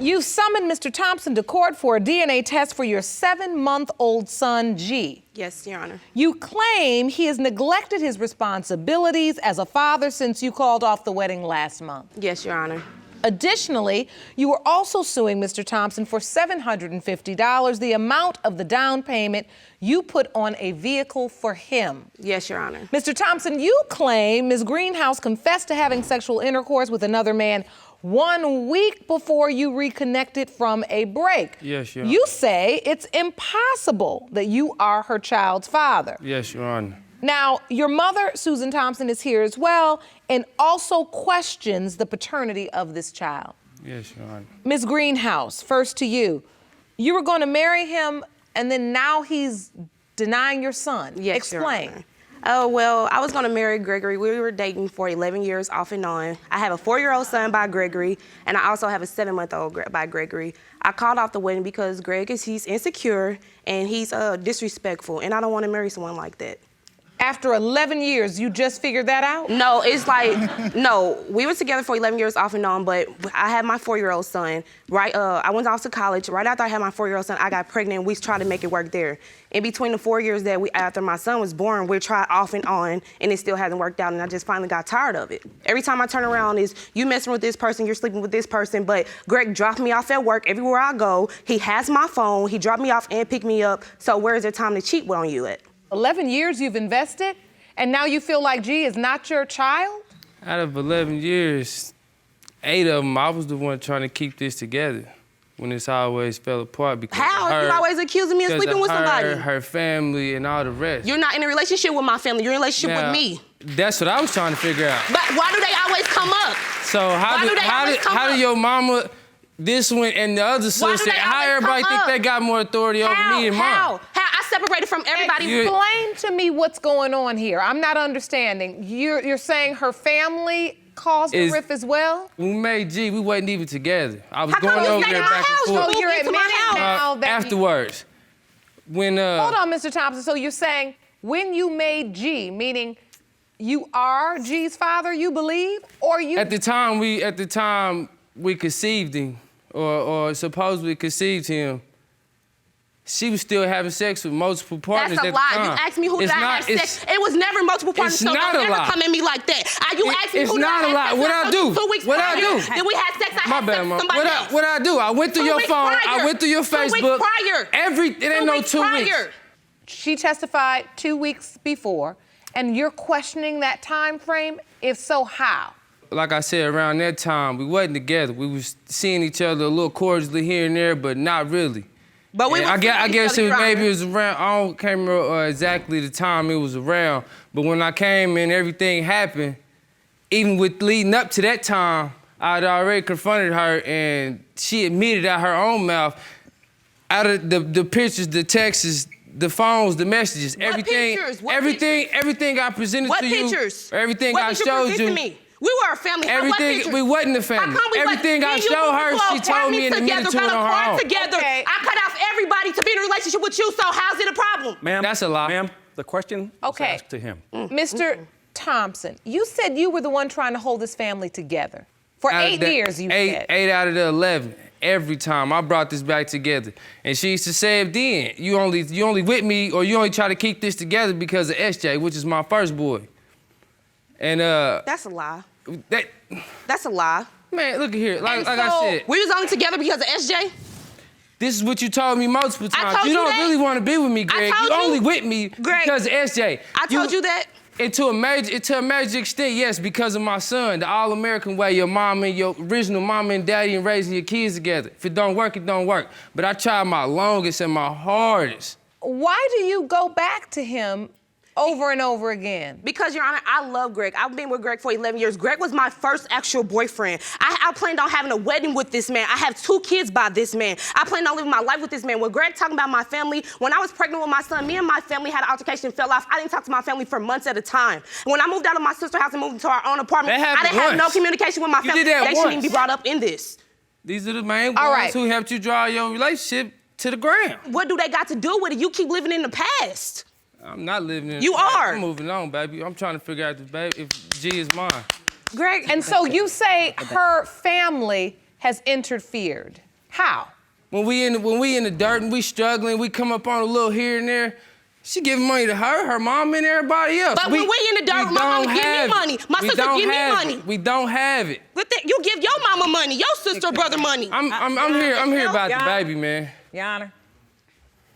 You summoned Mr. Thompson to court for a DNA test for your 7-month-old son, G. Yes, Your Honor. You claim he has neglected his responsibilities as a father since you called off the wedding last month. Yes, Your Honor. Additionally, you were also suing Mr. Thompson for $750, the amount of the down payment you put on a vehicle for him. Yes, Your Honor. Mr. Thompson, you claim Ms. Greenhouse confessed to having sexual intercourse with another man 1 week before you reconnected from a break. Yes, Your Honor. You say it's impossible that you are her child's father. Yes, Your Honor. Now, your mother, Susan Thompson, is here as well and also questions the paternity of this child. Yes, Your Honor. Ms. Greenhouse, first to you. You were going to marry him and then now he's denying your son. Yes, Explain. Your Honor. Oh, well, I was going to marry Gregory. We were dating for 11 years off and on. I have a 4-year-old son by Gregory, and I also have a 7-month-old by Gregory. I called off the wedding because he's insecure and he's disrespectful, and I don't want to marry someone like that. After 11 years, you just figured that out? No, it's like, no, we were together for 11 years off and on, but I had my 4-year-old son, right? I went off to college. Right after I had my 4-year-old son, I got pregnant, and we tried to make it work there. In between the 4 years that after my son was born, we tried off and on, and it still hasn't worked out, and I just finally got tired of it. Every time I turn around is, you messing with this person, you're sleeping with this person, but Greg dropped me off at work everywhere I go. He has my phone. He dropped me off and picked me up, so where is there time to cheat on you at? 11 years you've invested, and now you feel like G is not your child? Out of 11 years, 8 of them, I was the one trying to keep this together when this always fell apart because How? of her, You always accusing me of sleeping with somebody. her family, and all the rest. You're not in a relationship with my family. You're in a relationship Now, with me. That's what I was trying to figure out. But why do they always come up? So how do your mama, this one and the other sister, how everybody think they got more authority over me and mom? How? I separated from everybody. Explain to me what's going on here. I'm not understanding. You're saying her family caused the rift as well? When we made G, we wasn't even together. I was How come going you over stayed there in my back and house? forth. So you're moved into my admitting house. now that Afterwards, when Hold on, Mr. Thompson. So you're saying when you made G, meaning you are G's father, you believe, or you? At the time we conceived him, or supposedly conceived him, she was still having sex with multiple partners That's a at lie. the time. You asked me who did I have sex. It was never multiple partners, It's so not don't a ever lie. come at me like that. You asked me It's who did not I a have lie. sex What I with. do? 2 weeks What I prior. do? Then we had sex. I My had sex bad, with Mom. somebody else. What I do? I went through 2 your weeks phone. prior. I went through your 2 weeks Facebook. prior. It ain't no 2 weeks. Prior. She testified 2 weeks before, and you're questioning that time frame? If so, how? Like I said, around that time, we wasn't together. We was seeing each other a little cordially here and there, but not really. But we I guess it was maybe it was around, can't remember exactly the time it was around, but when I came and everything happened, even with leading up to that time, I'd already confronted her and she admitted out her own mouth, out of the pictures, the texts, the phones, the messages, everything, everything I presented to you, everything I showed you. We were a family. Everything, we wasn't a family. Everything I showed her, she told me and admitted to it on her own. Okay. I cut off everybody to be in a relationship with you, so how's it a problem? Ma'am, that's a lie. Ma'am, the question was asked to him. Mr. Thompson, you said you were the one trying to hold this family together. For 8 years, you said. 8 out of the 11. Every time I brought this back together. And she used to say it then, you only with me or you only try to keep this together because of SJ, which is my first boy. And that's a lie. That's a lie. Man, look at here. Like I said. We was only together because of SJ? This is what you told me multiple times. You don't that. really want to be with me, Greg. You only with me because of SJ. I told you that? And to a major extent, yes, because of my son, the all-American way, your mom and your original mama and daddy and raising your kids together. If it don't work, it don't work. But I tried my longest and my hardest. Why do you go back to him over and over again? Because, Your Honor, I love Greg. I've been with Greg for 11 years. Greg was my first actual boyfriend. I planned on having a wedding with this man. I have 2 kids by this man. I planned on living my life with this man. When Greg talking about my family, when I was pregnant with my son, me and my family had an altercation and fell off. I didn't talk to my family for months at a time. When I moved out of my sister's house and moved into our own apartment, I didn't have no communication with my family. They shouldn't even be brought up in this. These are the main ones who helped you draw your relationship to the ground. What do they got to do with it? You keep living in the past. I'm not living in You are. I'm moving on, baby. I'm trying to figure out if G is mine. Greg, and so you say her family has interfered. How? When we in the dirt and we struggling, we come up on a little here and there. She giving money to her mom, and everybody else. But when we in the dirt, my mama give me money. My sister give me money. We don't have it. But you give your mama money, your sister, brother money. I'm here about the baby, man. Your Honor.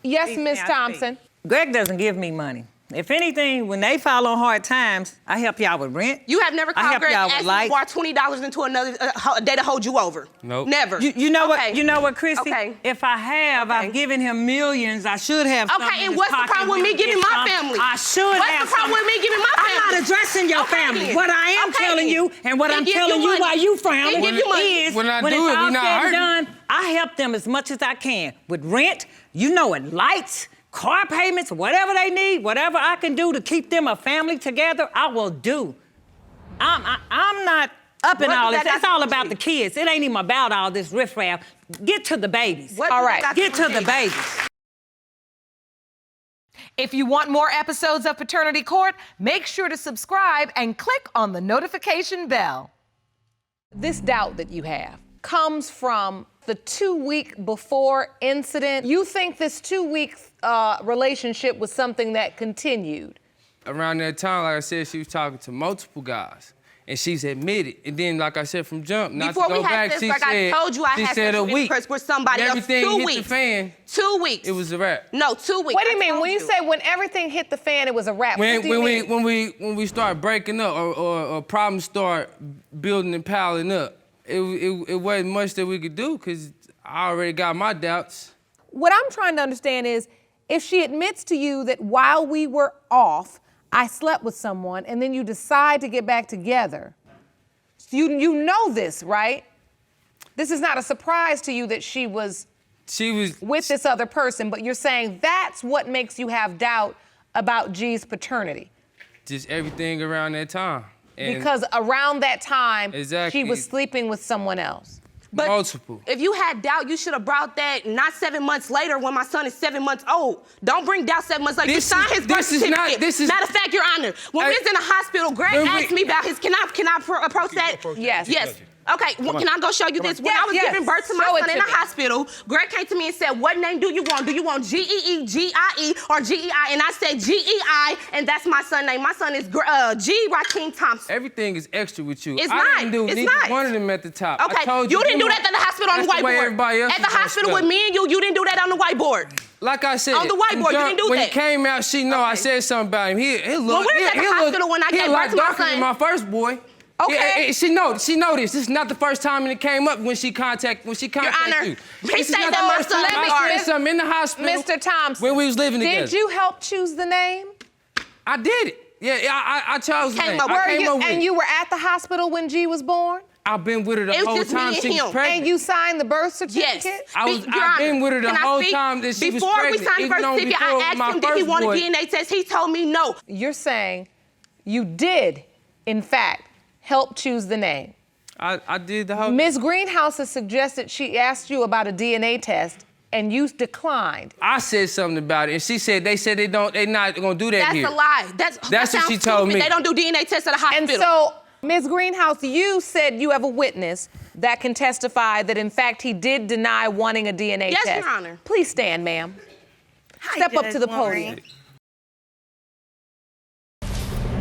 Yes, Miss Thompson. Greg doesn't give me money. If anything, when they fall on hard times, I help y'all with rent. You have never called Greg and asked him to borrow $20 into another day to hold you over? Nope. Never. You know what? You know what, Chrissy? Okay. If I have, I've given him millions. I should have. Okay, and what's the problem with me giving my family? I should have. What's the problem with me giving my family? I'm not addressing your family. Then. What I am telling you, and what I'm telling you while you frowning is, when I when do it's it, all we not said and hurting. done, I help them as much as I can with rent. You know it, lights. Car payments, whatever they need, whatever I can do to keep them a family together, I will do. I'm not up in all this. It's all about the kids. It ain't even about all this riffraff. Get to the babies. All right. Get to the babies. If you want more episodes of Paternity Court, make sure to subscribe and click on the notification bell. This doubt that you have comes from the 2-week before incident. You think this 2-week relationship was something that continued? Around that time, like I said, she was talking to multiple guys. And she's admitted. And then, like I said from jump, not Before to go we had back, sex, she like said, I told you, I she had said sex a with week. intercourse with somebody When else. everything 2 hit weeks. the fan, 2 weeks. it was a wrap. No, 2 weeks. What do you mean? When you say when everything hit the fan, it was a wrap? What do you mean? When we start breaking up or problems start building and piling up, it wasn't much that we could do because I already got my doubts. What I'm trying to understand is if she admits to you that while we were off, I slept with someone, and then you decide to get back together. You know this, right? This is not a surprise to you that she was with this other person, but you're saying that's what makes you have doubt about G's paternity. Just everything around that time. And because around that time, exactly. she was sleeping with someone else. But multiple. If you had doubt, you should have brought that not 7 months later when my son is 7 months old. Don't bring doubt 7 months later. You signed his birth certificate. Matter of fact, Your Honor, when we was in the hospital, Greg asked me about his, can I approach that? Yes. Yes. Okay, well, can I go show you this? When I was giving birth to my son in the hospital, Greg came to me and said, what name do you want? Do you want G-E-E, G-I-E, or G-E-I? And I said G-E-I, and that's my son's name. My son is G. Rakeem Thompson. Everything is extra with you. It's I not. didn't do It's neither not. one of them at the top. Okay, I told you didn't do that at the hospital on the that's the way whiteboard. everybody else At the is gonna hospital stuff. with me and you didn't do that on the whiteboard. Like I said, on the whiteboard, you didn't do when that. he came out, she know I said something about him. He looked, we was at the hospital when I gave birth to my darker son. than my first boy. Okay. She know this. This is not the first time it came up when she contacted Your you. Honor, he This is said not that my the first son time I said something in the hospital. Mr. Thompson. When we was living together. Did you help choose the name? I did it. Yeah, I chose the name. I came up with it. And you were at the hospital when G was born? I've been with her the It was whole just me time and she was him. pregnant. And you signed the birth certificate? Yes. I've been with her the whole time that she was pregnant. Before we signed the birth certificate, I asked him did he want a DNA test. He told me no. You're saying you did, in fact, help choose the name. I did the whole. Ms. Greenhouse has suggested she asked you about a DNA test, and you declined. I said something about it, and she said they not gonna do that That's here. a lie. That what sounds she told stupid. me. They don't do DNA tests at a hospital. And so, Ms. Greenhouse, you said you have a witness that can testify that, in fact, he did deny wanting a DNA test. Yes, Your Honor. Please stand, ma'am. Step up to the podium.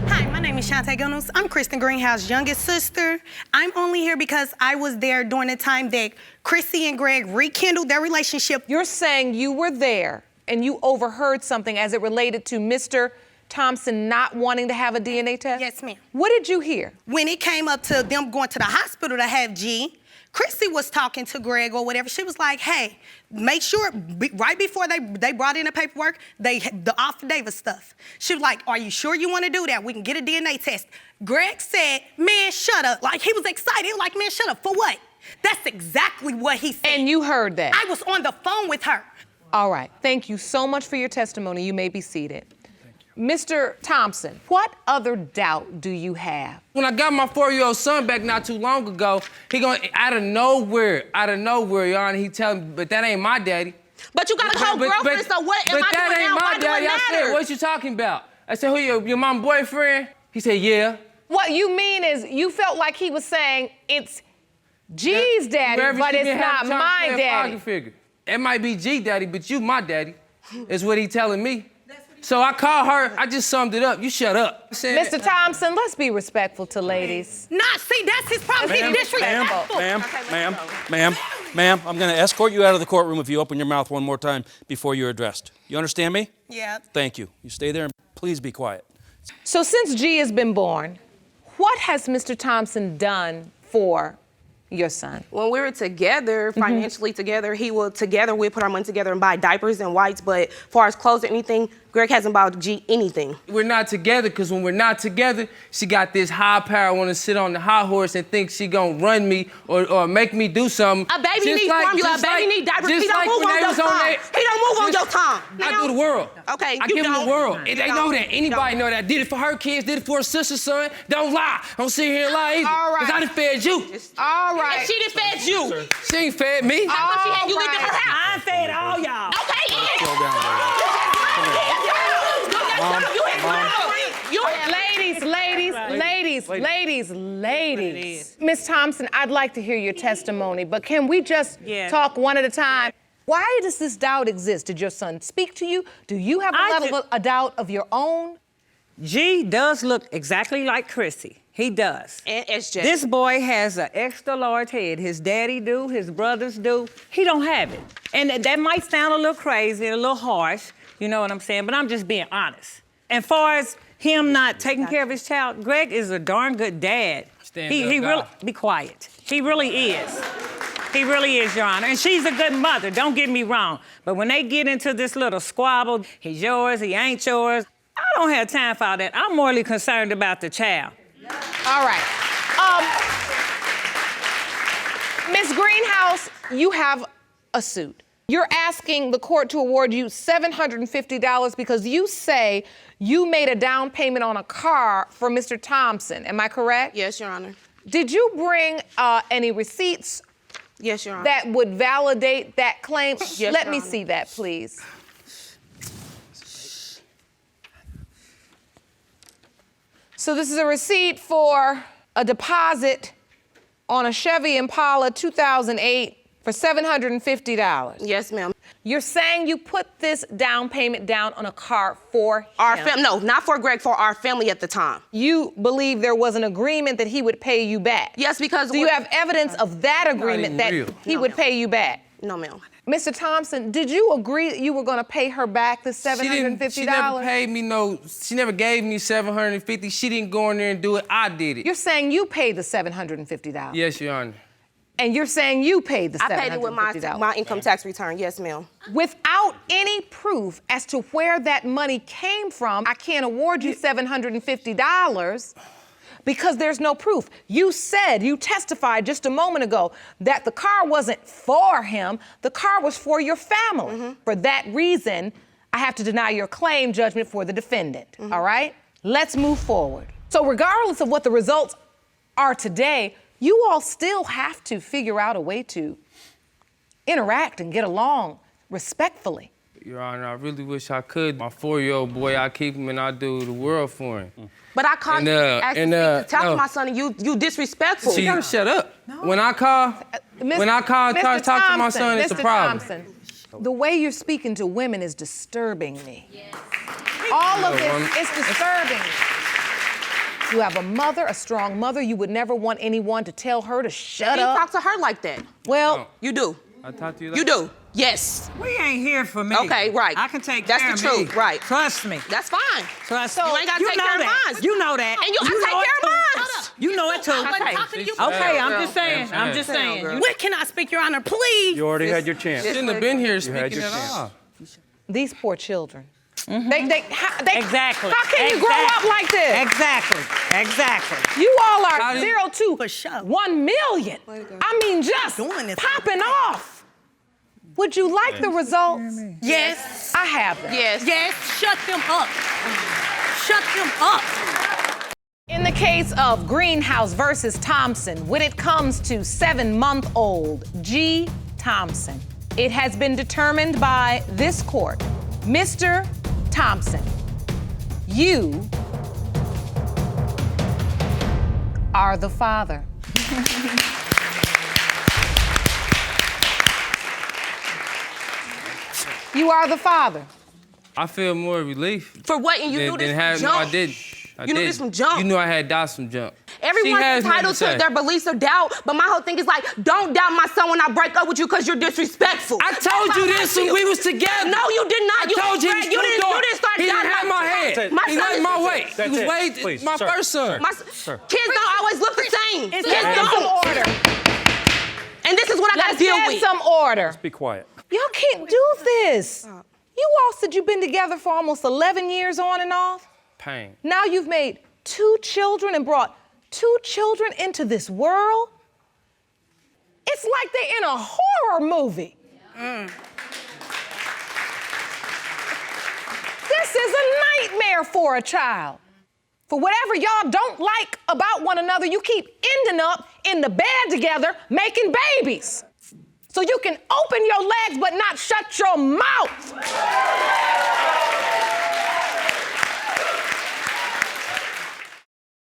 Hi, my name is Shantae Gunnels. I'm Kristen Greenhouse's youngest sister. I'm only here because I was there during the time that Chrissy and Greg rekindled their relationship. You're saying you were there and you overheard something as it related to Mr. Thompson not wanting to have a DNA test? Yes, ma'am. What did you hear? When it came up to them going to the hospital to have G, Chrissy was talking to Greg or whatever. She was like, hey, make sure, right before they brought in the paperwork, the affidavit stuff. She was like, are you sure you want to do that? We can get a DNA test. Greg said, man, shut up. Like, he was excited. He was like, man, shut up. For what? That's exactly what he said. And you heard that? I was on the phone with her. All right. Thank you so much for your testimony. You may be seated. Mr. Thompson, what other doubt do you have? When I got my 4-year-old son back not too long ago, he going out of nowhere, Your Honor, he tell me, but that ain't my daddy. But you got a whole girlfriend, so what am I doing now? But that ain't my daddy. I said, what you talking about? I said, who your mom boyfriend? He said, yeah. What you mean is you felt like he was saying it's G's daddy, Wherever but she it's been not having time to my play a daddy. father figure. It might be G daddy, but you my daddy, is what he telling me. So I call her, I just summed it up. You shut up. Mr. Thompson, let's be respectful to ladies. Nah, see, that's his problem. Ma'am, He's disrespectful. ma'am, I'm going to escort you out of the courtroom if you open your mouth one more time before you're addressed. You understand me? Yeah. Thank you. You stay there and please be quiet. So since G has been born, what has Mr. Thompson done for your son? When we were together, financially together, we put our money together and buy diapers and whites, but as far as clothes or anything, Greg hasn't bought G anything. We're not together because when we're not together, she got this high power, want to sit on the high horse and think she gonna run me or make me do something. A baby needs formula, a baby needs diapers. He don't move on your time. He don't move on your time. I do the world. Okay, I you give them don't. the world. You And they don't. know that. Anybody know that. I did it for her kids, did it for her sister, son. Don't lie. Don't sit here and lie either. All right. Because I done fed you. All right. And she done fed you. She ain't fed me. How come she had you lived in her house? I fed all y'all. Okay, Slow down, Ladies. Miss Thompson, I'd like to hear your testimony, but can we just talk one at a time? Why does this doubt exist? Did your son speak to you? Do you have a doubt of your own? G does look exactly like Chrissy. He does. And SJ. This boy has an extra large head. His daddy do, his brothers do. He don't have it. And that might sound a little crazy, a little harsh, you know what I'm saying? But I'm just being honest. And far as him not taking care of his child, Greg is a darn good dad. He really, be quiet. He really is. He really is, Your Honor. And she's a good mother, don't get me wrong. But when they get into this little squabble, he's yours, he ain't yours, I don't have time for all that. I'm morally concerned about the child. All right. Ms. Greenhouse, you have a suit. You're asking the court to award you $750 because you say you made a down payment on a car for Mr. Thompson. Am I correct? Yes, Your Honor. Did you bring any receipts Yes, Your Honor. that would validate that claim? Yes, Let Your me Honor. see that, please. So this is a receipt for a deposit on a Chevy Impala 2008 for $750. Yes, ma'am. You're saying you put this down payment down on a car for Our him. no, not for Greg, for our family at the time. You believe there was an agreement that he would pay you back? Yes, because Do you have evidence of that agreement even that real. he would pay you back? No, ma'am. Mr. Thompson, did you agree that you were going to pay her back the $750? She never paid me she never gave me $750. She didn't go in there and do it. I did it. You're saying you paid the $750? Yes, Your Honor. And you're saying you paid the $750? I paid it with my income tax return. Yes, ma'am. Without any proof as to where that money came from, I can't award you $750 because there's no proof. You testified just a moment ago that the car wasn't for him, the car was for your family. For that reason, I have to deny your claim judgment for the defendant, all right? Let's move forward. So regardless of what the results are today, you all still have to figure out a way to interact and get along respectfully. Your Honor, I really wish I could. My 4-year-old boy, I keep him and I do the world for him. But I called you to talk to no. my son, and you disrespectful. You gotta shut up. When I call, try to talk to my son, it's a problem. Thompson, the way you're speaking to women is disturbing me. Yes. All of this is disturbing me. You have a mother, a strong mother. You would never want anyone to tell her to shut You up. talk to her like that. Well, You do. I talk to you like You do. Yes. We ain't here for me. Okay, right. I can take That's care the of me. truth, right. Trust me. That's fine. Trust You ain't gotta take know care of that. mine. You know that. And I know take it care of too. mine. You know it too. Okay, I'm just saying. I'm just saying. girl. When can I speak, Your Honor, please? You already had your chance. Shouldn't have been here had speaking your at chance. all. these poor children. Exactly. How can you grow up like this? Exactly. You all are How do you- 0 to For sure. 1 million. I mean, just Doing this. popping off. Would you like the results? Yes. I have them. Yes. Yes. Shut them up. Shut them up. In the case of Greenhouse versus Thompson, when it comes to 7-month-old G. Thompson, it has been determined by this court, Mr. Thompson, you are the father. You are the father. I feel more relief. For what? And you knew this from jump. No, I didn't. You knew this from jump. You knew I had doubts from jump. Everyone's entitled to their beliefs or doubt, but my whole thing is like, don't doubt my son when I break up with you because you're disrespectful. I told you this when we was together. No, you did not. I told you he was you didn't start He didn't doubting have my head. He wasn't my weight. He was way Please, my sir. first son. Kids don't always look the same. Kids Some don't. order. And this is what I gotta Let's deal get with. some order. Be quiet. Y'all can't do this. You all said you've been together for almost 11 years on and off. Pain. Now you've made 2 children and brought 2 children into this world. It's like they're in a horror movie. This is a nightmare for a child. For whatever y'all don't like about one another, you keep ending up in the bed together making babies. So you can open your legs but not shut your mouth.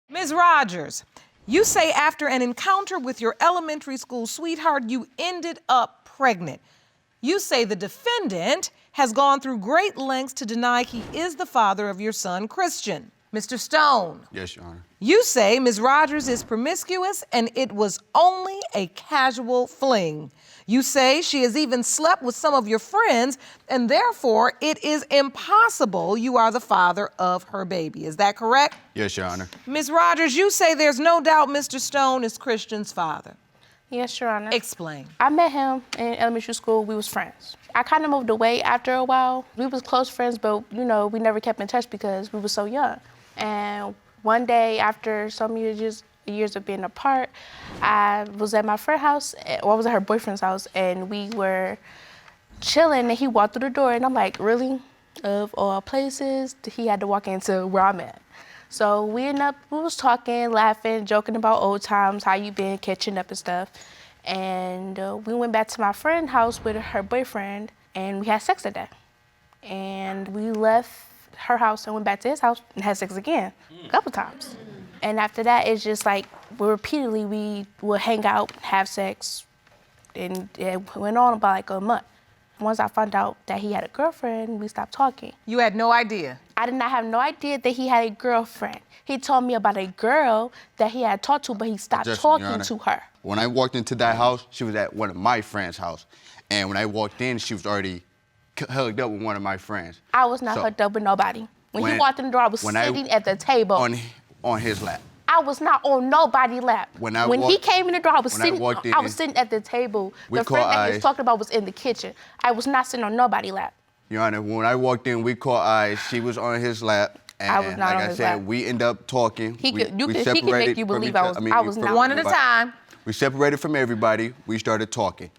Ms. Rogers, you say after an encounter with your elementary school sweetheart, you ended up pregnant. You say the defendant has gone through great lengths to deny he is the father of your son, Christian. Mr. Stone. Yes, Your Honor. You say Ms. Rogers is promiscuous and it was only a casual fling. You say she has even slept with some of your friends and therefore it is impossible you are the father of her baby. Is that correct? Yes, Your Honor. Ms. Rogers, you say there's no doubt Mr. Stone is Christian's father. Yes, Your Honor. Explain. I met him in elementary school. We was friends. I kind of moved away after a while. We was close friends, but, you know, we never kept in touch because we were so young. And one day after some years of being apart, I was at my friend's house, or I was at her boyfriend's house, and we were chilling, and he walked through the door, and I'm like, really? Of all places, he had to walk into where I'm at. So we was talking, laughing, joking about old times, how you been, catching up and stuff. And we went back to my friend's house with her boyfriend, and we had sex that day. And we left her house and went back to his house and had sex again, a couple times. And after that, it's just like, we would hang out, have sex, and it went on about like a month. Once I found out that he had a girlfriend, we stopped talking. You had no idea? I did not have no idea that he had a girlfriend. He told me about a girl that he had talked to, but he stopped talking to her. When I walked into that house, she was at one of my friends' house. And when I walked in, she was already hugged up with one of my friends. I was not hooked up with nobody. When he walked in the door, I was sitting at the table. On his lap. I was not on nobody's lap. When he came in the door, I was sitting at the table. The friend that he was talking about was in the kitchen. I was not sitting on nobody's lap. Your Honor, when I walked in, we caught eyes. She was on his lap. And I was not on his lap. we ended up talking. He could make you believe I was not. One at a time. We separated from everybody. We started talking.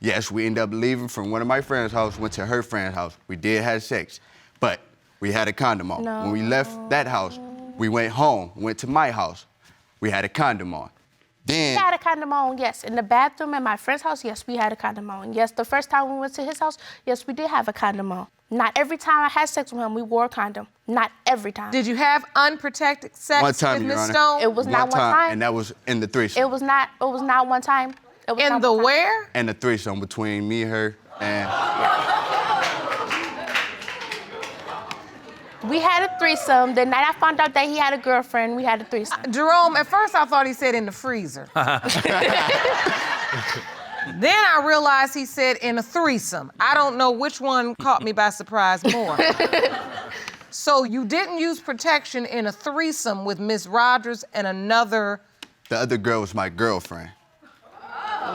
Yes, we ended up leaving from one of my friend's house, went to her friend's house. We did have sex, but we had a condom on. No. When we left that house, we went home, went to my house. We had a condom on. Then we had a condom on, yes. In the bathroom at my friend's house, yes, we had a condom on. Yes, the first time we went to his house, yes, we did have a condom on. Not every time I had sex with him, we wore a condom. Not every time. Did you have unprotected sex one time, with Your Ms. Honor. Stone? It was not one time. And that was in the threesome. It was not one time. It was In the where? And the threesome between me, her, and... We had a threesome. The night I found out that he had a girlfriend, we had a threesome. Jerome, at first I thought he said in the freezer. Then I realized he said in a threesome. I don't know which one caught me by surprise more. So you didn't use protection in a threesome with Ms. Rogers and another... The other girl was my girlfriend.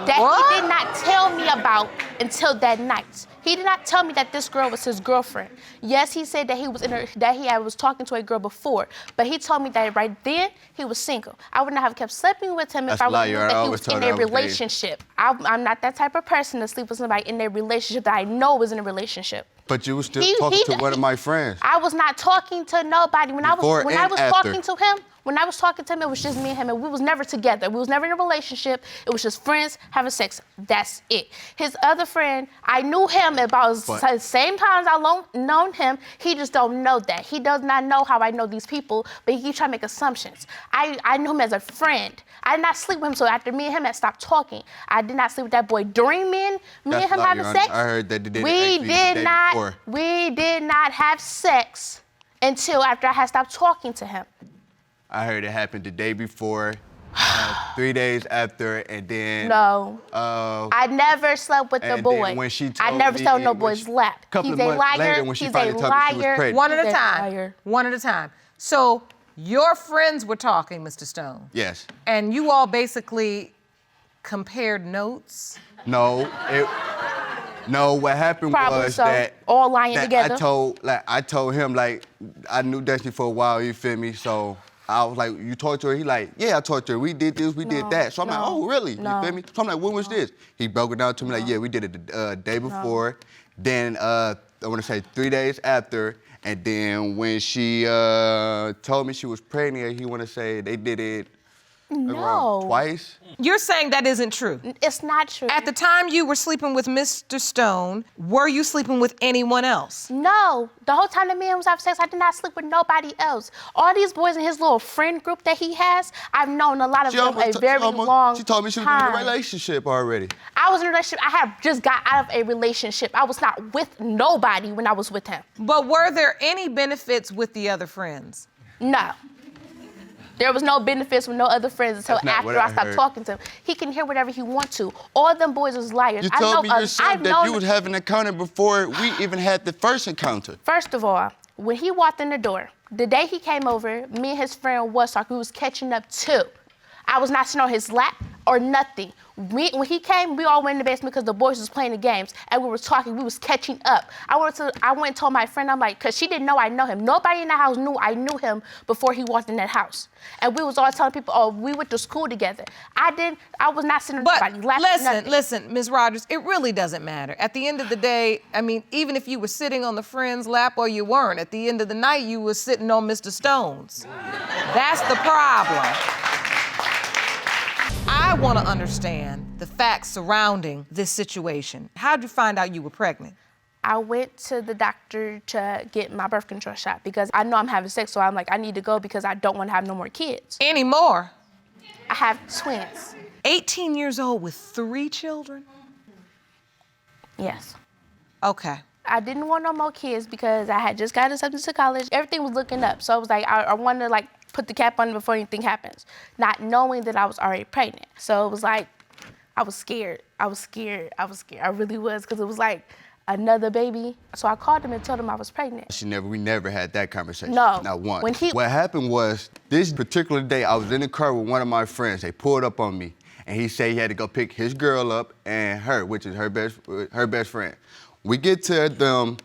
That he did not tell me about until that night. He did not tell me that this girl was his girlfriend. Yes, he said that he was talking to a girl before, but he told me that right then he was single. I would not have kept sleeping with him if I knew that he was in a relationship. I'm not that type of person to sleep with somebody in a relationship that I know was in a relationship. But you were still talking to one of my friends. I was not talking to nobody. When I was talking to him, When I was talking to him, it was just me and him, and we was never together. We was never in a relationship. It was just friends having sex. That's it. His other friend, I knew him about the same times I known him. He just don't know that. He does not know how I know these people, but he keeps trying to make assumptions. I knew him as a friend. I did not sleep with him, so after me and him had stopped talking, I did not sleep with that boy during me and him having sex. I heard that they did We did not have sex until after I had stopped talking to him. I heard it happened the day before, 3 days after, and then. No. I never slept with the boy. When she told I never me, slept on no boy's lap. Couple He's of a months liar. later, when she He's finally a told me she was liar. pregnant. One at a He's a time. liar. One at a time. So your friends were talking, Mr. Stone. Yes. And you all basically compared notes. No, what happened Probably was so. that All lying that together. I told him, like, I knew Destiny for a while, you feel me? So I was like, you talked to her? He like, yeah, I talked to her. We did this, we did that. So I'm like, oh, really? You feel me? So I'm like, when was this? He broke it down to me like, yeah, we did it the day before. Then I want to say 3 days after. And then when she told me she was pregnant, he want to say they did it around twice. You're saying that isn't true. It's not true. At the time you were sleeping with Mr. Stone, were you sleeping with anyone else? No. The whole time that me and him was having sex, I did not sleep with nobody else. All these boys in his little friend group that he has, I've known a lot of them a very long time. She told me she was in a relationship already. I was in a relationship. I had just got out of a relationship. I was not with nobody when I was with him. But were there any benefits with the other friends? No. There was no benefits with no other friends until after I stopped talking to him. He can hear whatever he wants to. All them boys was liars. You told me yourself that you was having an encounter before we even had the first encounter. First of all, when he walked in the door, the day he came over, me and his friend was talking. We was catching up too. I was not sitting on his lap or nothing. When he came, we all went in the basement because the boys was playing the games and we were talking. We was catching up. I went and told my friend, I'm like, because she didn't know I know him. Nobody in the house knew I knew him before he walked in that house. And we was all telling people, oh, we went to school together. I was not sitting on nobody. But listen, Ms. Rogers, it really doesn't matter. At the end of the day, I mean, even if you were sitting on the friend's lap or you weren't, at the end of the night, you were sitting on Mr. Stone's. That's the problem. I want to understand the facts surrounding this situation. How'd you find out you were pregnant? I went to the doctor to get my birth control shot because I know I'm having sex, so I'm like, I need to go because I don't want to have no more kids. Any more? I have twins. 18 years old with 3 children? Yes. Okay. I didn't want no more kids because I had just gotten accepted to college. Everything was looking up, so I was like, I wanted to like put the cap on before anything happens, not knowing that I was already pregnant. So it was like, I was scared. I really was, because it was like another baby. So I called him and told him I was pregnant. We never had that conversation. No. Not once. What happened was, this particular day, I was in the car with one of my friends. They pulled up on me, and he said he had to go pick his girl up and her, which is her best friend. We get to them,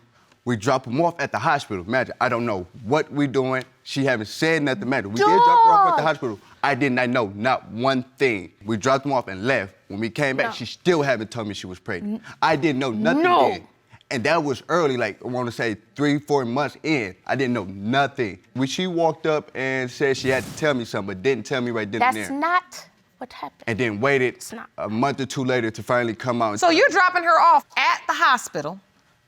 we drop them off at the hospital. Imagine, I don't know what we doing. She haven't said nothing. Matter. We did drop her off at the hospital. I did not know not one thing. We dropped them off and left. When we came back, she still haven't told me she was pregnant. I didn't know nothing then. And that was early, like I want to say 3-4 months in. I didn't know nothing. When she walked up and said she had to tell me something, but didn't tell me right then and there. That's not what happened. And then waited a month or two later to finally come out. So you're dropping her off at the hospital,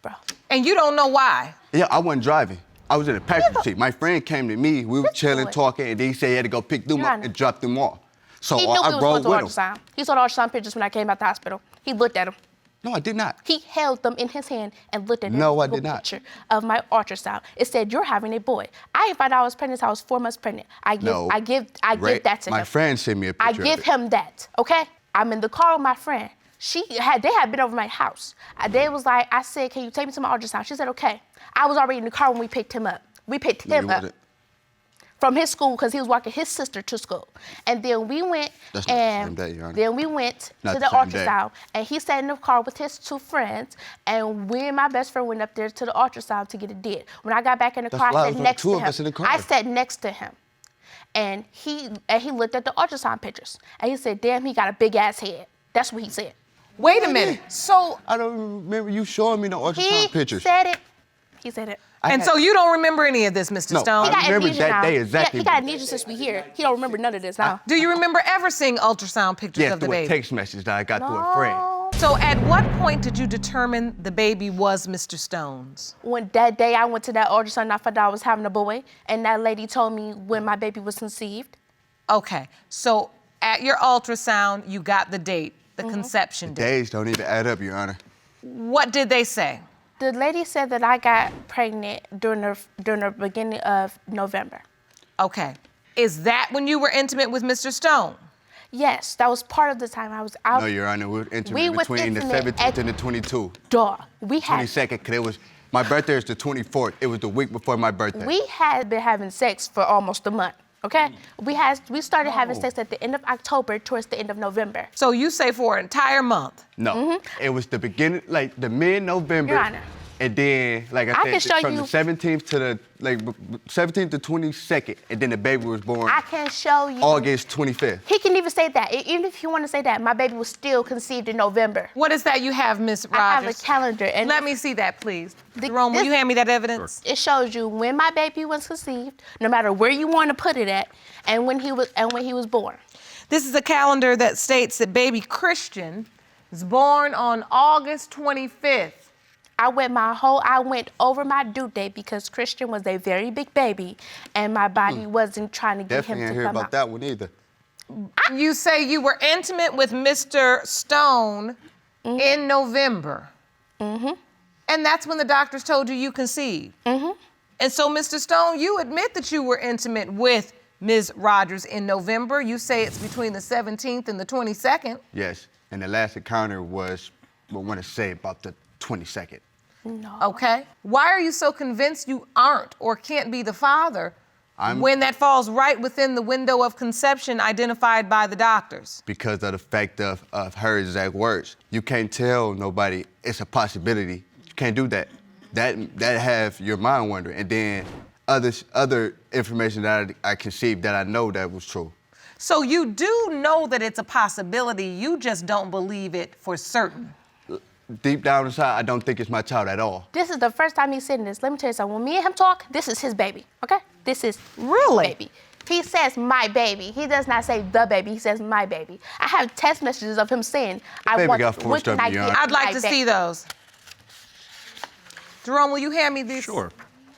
bro, and you don't know why? Yeah, I wasn't driving. I was in the passenger seat. My friend came to me. We were chilling, talking, and then he said he had to go pick them up and drop them off. So he knew I we was rode going with to him. ultrasound. He saw the ultrasound pictures when I came out the hospital. He looked at them. No, I did not. He held them in his hand and looked at them. No, I did not. Picture of my ultrasound. It said, "You're having a boy." I didn't find out I was pregnant until I was 4 months pregnant. I give that to him. My friend sent me a picture. I give him that. Okay. I'm in the car with my friend. They had been over my house. They was like, I said, "Can you take me to my ultrasound?" She said, "Okay." I was already in the car when we picked him up. We picked him up from his school because he was walking his sister to school. And then we went to the ultrasound, and he sat in the car with his 2 friends, and we and my best friend went up there to the ultrasound to get it did. When I got back in the car, I sat next to him. I sat next to him. And he looked at the ultrasound pictures, and he said, "Damn, he got a big ass head." That's what he said. Wait a minute. So I don't remember you showing me the ultrasound pictures. He said it. He said it. And so you don't remember any of this, Mr. No, Stone? I remember amnesia that now. day exactly. He got amnesia since we here. He don't remember none of this now. Do you remember ever seeing ultrasound pictures Yes, of the through a baby? text message that I got through a friend. So at what point did you determine the baby was Mr. Stone's? When that day I went to that ultrasound, I found out I was having a boy, and that lady told me when my baby was conceived. Okay, so at your ultrasound, you got the date, the conception date. Days don't even add up, Your Honor. What did they say? The lady said that I got pregnant during the beginning of November. Okay, is that when you were intimate with Mr. Stone? Yes, that was part of the time I was out. No, Your Honor, we were We intimate was between the intimate 17th and the 22nd. Dog. We had 22nd, because it was, my birthday is the 24th. It was the week before my birthday. we had been having sex for almost a month. Okay, we started having sex at the end of October, towards the end of November. So you say for an entire month? No, it was the beginning, like the mid-November. Your Honor. And then, like I can said, show from you- the 17th to the 17th to 22nd, and then the baby was born I can show you. August 25th. He can even say that. Even if you want to say that, my baby was still conceived in November. What is that you have, Miss Rogers? I have a calendar, and Let me see that, please. The- Jerome, will this- you hand me that evidence? it shows you when my baby was conceived, no matter where you want to put it at, and when he was born. This is a calendar that states that baby Christian was born on August 25th. I went over my due date because Christian was a very big baby, and my body wasn't trying to get Definitely him ain't to hear come about out. that one either. You say you were intimate with Mr. Stone in November. And that's when the doctors told you conceived. And so, Mr. Stone, you admit that you were intimate with Ms. Rogers in November. You say it's between the 17th and the 22nd. Yes, and the last encounter was, I want to say, about the 22nd. No. Okay. Why are you so convinced you aren't or can't be the father I'm- when that falls right within the window of conception identified by the doctors? Because of the fact of her exact words. You can't tell nobody it's a possibility. You can't do that. That have your mind wondering. And then other information that I conceived that I know that was true. So you do know that it's a possibility, you just don't believe it for certain. Deep down inside, I don't think it's my child at all. This is the first time he's saying this. Let me tell you something. When me and him talk, this is his baby, okay? This is Really? baby. He says my baby. He does not say the baby. He says my baby. I have text messages of him saying, I Baby want got when forced can up I in your get arm. I'd like my to baby? see those. Jerome, will you hand me these Sure.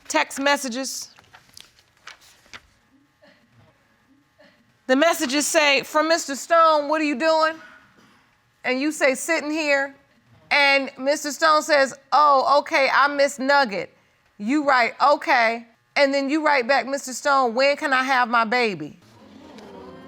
text messages? The messages say, from Mr. Stone, what are you doing? And you say, sitting here. And Mr. Stone says, oh, okay, I miss Nugget. You write, okay. And then you write back, Mr. Stone, when can I have my baby?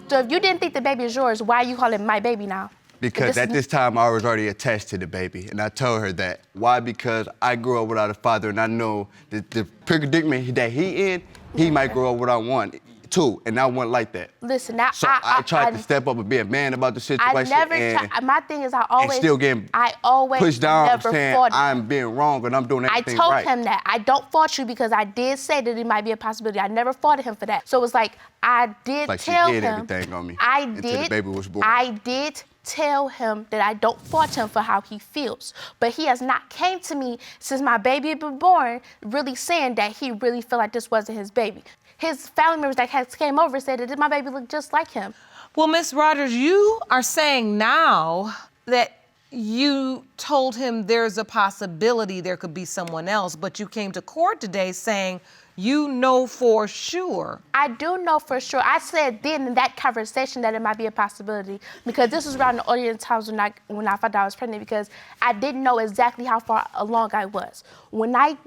So if you didn't think the baby is yours, why are you calling my baby now? Because at this time, I was already attached to the baby, and I told her that. Why? Because I grew up without a father, and I know that the predicament that he in, he might grow up without one, too, and I wasn't like that. Listen, now So I tried to step up and be a man about the situation. I never and, tried. My thing is, I always still getting I always pushed down, never saying fought. I'm being wrong and I'm doing I everything told right. him that. I don't fault you because I did say that it might be a possibility. I never fought him for that. So it's like I did Like she tell hid him. everything on me I until did. the baby was born. I did tell him that I don't fault him for how he feels. But he has not came to me since my baby had been born, really saying that he really felt like this wasn't his baby. His family members that came over said that my baby looked just like him. Well, Miss Rogers, you are saying now that you told him there's a possibility there could be someone else, but you came to court today saying you know for sure. I do know for sure. I said then in that conversation that it might be a possibility because this was around the earlier times when I found out I was pregnant because I didn't know exactly how far along I was. When I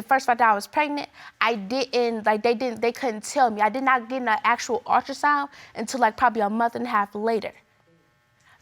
first found out I was pregnant, I didn't, they couldn't tell me. I did not get an actual ultrasound until like probably a month and a half later.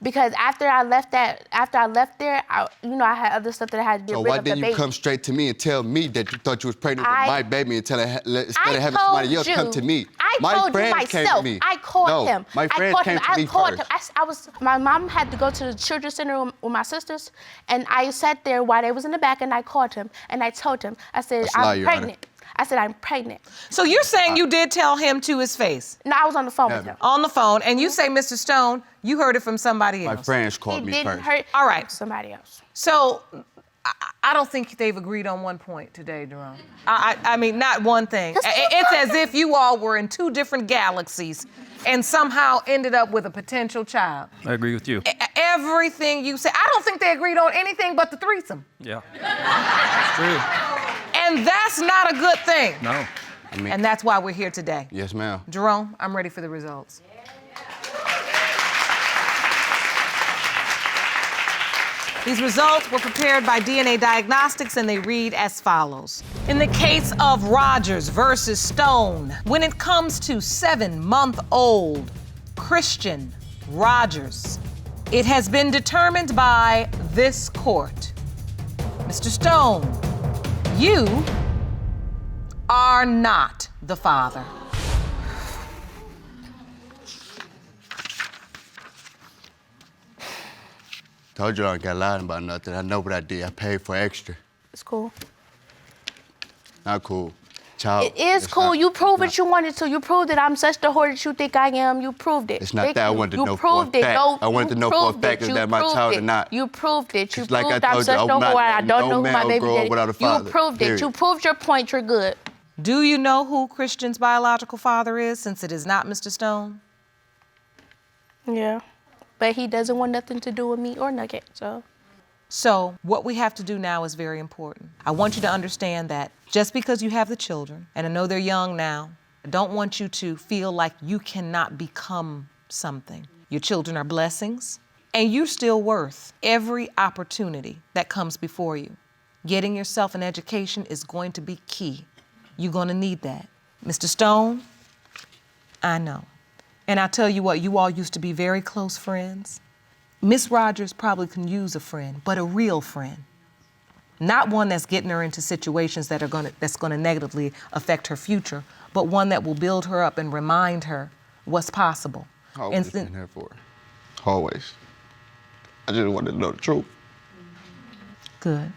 Because after I left there, I had other stuff that I had to get So rid why of the didn't baby. you come straight to me and tell me that you thought you was pregnant with my baby instead of having somebody else come to me? I My told you friends myself. came to me. I called No, him. my friends came to me first. My mom had to go to the children's center with my sisters, and I sat there while they was in the back, and I called him, and I told him, I said, That's a lie, I'm Your Honor. pregnant. I said, I'm pregnant. So you're saying you did tell him to his face? No, I was on the phone with Never. him. On the phone, and you say, Mr. Stone, you heard it from somebody else. My friends He called me didn't first. hurt All right. somebody else. So I don't think they've agreed on one point today, Jerome. I mean, not one thing. It's as if you all were in two different galaxies and somehow ended up with a potential child. I agree with you. Everything you said, I don't think they agreed on anything but the threesome. Yeah. It's true. And that's not a good thing. No. I mean, And that's why we're here today. yes, ma'am. Jerome, I'm ready for the results. These results were prepared by DNA Diagnostics and they read as follows. In the case of Rogers versus Stone, when it comes to 7-month-old Christian Rogers, it has been determined by this court. Mr. Stone, you are not the father. Told you I don't got lying about nothing. I know what I did. I paid for extra. It's cool. Not cool. Child. It is it's cool. not- You proved not- what you wanted to. You proved that I'm such the whore that you think I am. You proved it. It's not Thank that. I you. wanted to You know for a proved it. fact. No, I wanted you to know for a proved fact it. if You that my proved child it. or not. You proved it. You Just like I proved I'm told you, such I'm the not- whore. I don't no know who man my will baby grow up daddy. without a You father, proved it. You period. proved your point. You're good. Do you know who Christian's biological father is, since it is not Mr. Stone? Yeah. But he doesn't want nothing to do with me or Nugget, so. So what we have to do now is very important. I want you to understand that just because you have the children, and I know they're young now, I don't want you to feel like you cannot become something. Your children are blessings, and you're still worth every opportunity that comes before you. Getting yourself an education is going to be key. You're going to need that. Mr. Stone, I know. And I'll tell you what, you all used to be very close friends. Miss Rogers probably can use a friend, but a real friend. Not one that's getting her into situations that's gonna negatively affect her future, but one that will build her up and remind her what's possible. Always been here for her. Always. I just wanted to know the truth. Good.